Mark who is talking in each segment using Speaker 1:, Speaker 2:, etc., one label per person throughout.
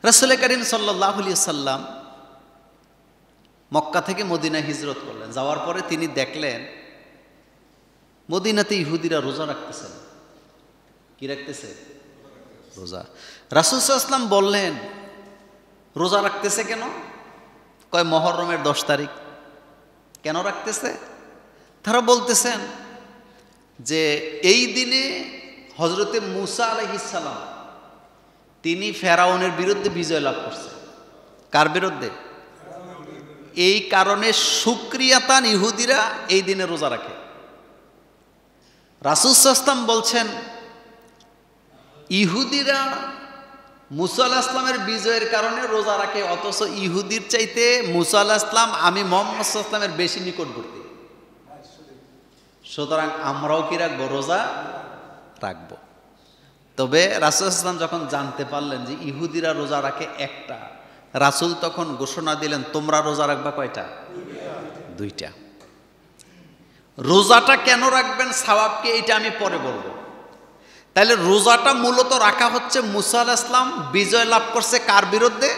Speaker 1: রাসূল করিম সাল্লাল্লাহু আলাইহি সাল্লাম মক্কা থেকে মদিনায় হিজরত করলেন। যাওয়ার পরে তিনি দেখলেন মদিনাতে ইহুদিরা রোজা রাখতেছেন। কি রাখতেছে? রোজা। রাসূল সাল্লাল্লাহু আলাইহি ওয়াসাল্লাম বললেন, রোজা রাখতেছে কেন? কয় মুহররমের 10 তারিখ। কেন রাখতেছে? তারা বলতেছেন যে এই দিনে হযরতে মূসা আলাইহিস সালাম তিনি ফেরাউনের বিরুদ্ধে বিজয় লাভ করছেন। কার বিরুদ্ধে? এই কারণে শুকরিয়াতান ইহুদিরা এই দিনে রোজা রাখে। রাসূল সাল্লাল্লাহু আলাইহি ওয়াসাল্লাম বলছেন, ইহুদিরা মূসা আলাইহিস সালামের বিজয়ের কারণে রোজা রাখে, অথচ ইহুদির চাইতে মূসা আলাইহিস সালাম আমি মুহাম্মদ সাল্লাল্লাহু আলাইহি ওয়াসাল্লামের বেশি নিকটবর্তী। সুতরাং আমরাও কি রাখবো? রোজা রাখবো। তবে রাসূল সাল্লাল্লাহু আলাইহি ওয়াসাল্লাম যখন জানতে পারলেন যে ইহুদিরা রোজা রাখে একটা, রাসূল তখন ঘোষণা দিলেন, তোমরা রোজা রাখবা কয়টা? 2টা। রোজাটা কেন রাখবেন, সওয়াবকে, এটা আমি পরে বলবো। তাহলে রোজাটা মূলত রাখা হচ্ছে মূসা আলাইহিস সালাম বিজয় লাভ করছে কার বিরুদ্ধে?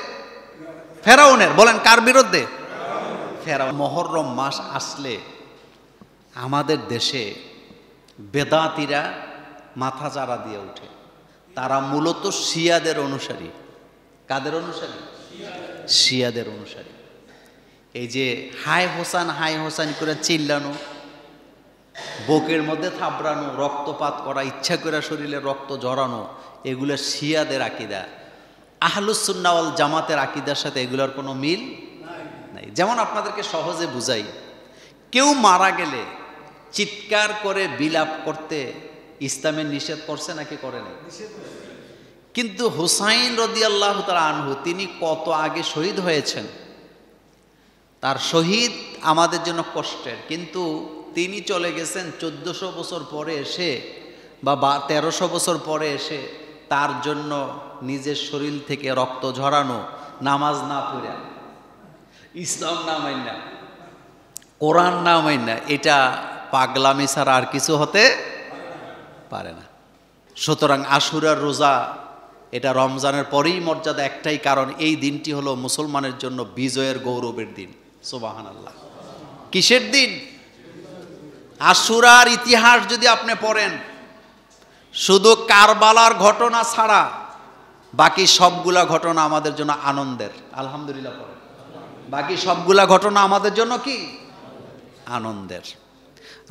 Speaker 1: ফেরাউনের। বলেন কার বিরুদ্ধে? ফেরাউন। মুহররম মাস আসলে আমাদের দেশে বেদাতীরা মাথা চারা দিয়ে ওঠে। তারা মূলত শিয়াদের অনুসারী। কাদের অনুসারী? শিয়াদের অনুসারী। এই যে হাই হোসেন হাই হোসেন করে চিল্লানো, বুকের মধ্যে থাবড়ানো, রক্তপাত করা, ইচ্ছা করে শরীরে রক্ত ঝরানো, এগুলো শিয়াদের আকীদা। আহলুস সুন্নাহ ওয়াল জামাতের আকীদার সাথে এগুলোর কোনো মিল নাই। যেমন আপনাদেরকে সহজে বুঝাই, কেউ মারা গেলে চিৎকার করে বিলাপ করতে ইসলামের নিষেধ করছে নাকি করে নাই? কিন্তু হুসাইন রাদিয়াল্লাহু তাআলা আনহু তিনি কত আগে শহীদ হয়েছেন, তার শহীদ আমাদের জন্য কষ্টের, কিন্তু তিনি চলে গেছেন 1400 বছর পরে এসে বা 1300 বছর পরে এসে তার জন্য নিজের শরীর থেকে রক্ত ঝরানো, নামাজ না পড়া, ইসলাম না মাইনা, কোরআন না মাইনা, এটা পাগলামি ছাড়া আর কিছু হতে পারে না। সুতরাং আশুরার রোজা এটা রমজানের পরেই মর্যাদা, একটাই কারণ এই দিনটি হলো মুসলমানের জন্য বিজয়ের গৌরবের দিন। সুবহানাল্লাহ। কিসের দিন? আশুরার ইতিহাস যদি আপনি পড়েন, শুধু কারবালার ঘটনা ছাড়া বাকি সবগুলা ঘটনা আমাদের জন্য আনন্দের। আলহামদুলিল্লাহ পড়েন। বাকি সবগুলা ঘটনা আমাদের জন্য কি? আনন্দের।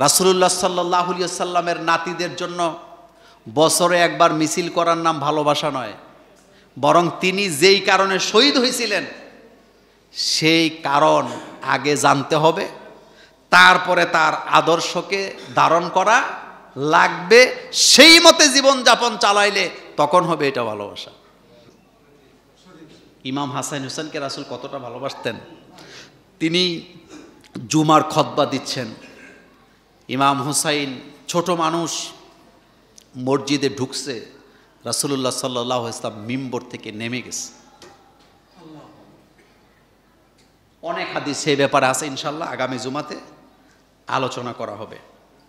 Speaker 1: রাসূলুল্লাহ সাল্লাল্লাহু আলাইহি ওয়াসাল্লামের নাতিদের জন্য বছরে একবার মিছিল করার নাম ভালোবাসা নয়, বরং তিনি যেই কারণে শহীদ হয়েছিলেন সেই কারণ আগে জানতে হবে, তারপরে তার আদর্শকে ধারণ করা লাগবে, সেই মতে জীবনযাপন চালাইলে তখন হবে এটা ভালোবাসা। ইমাম হাসান হুসেনকে রাসূল কতটা ভালোবাসতেন। তিনি জুমার খুতবা দিচ্ছেন, ইমাম হুসাইন ছোট মানুষ মসজিদে ঢুকছে, রাসূলুল্লাহ সাল্লাল্লাহু আলাইহি ওয়াসাল্লাম মিম্বর থেকে নেমে গেছে। অনেক হাদিস এই ব্যাপারে আছে, ইনশাআল্লাহ আগামী জুমাতে আলোচনা করা হবে।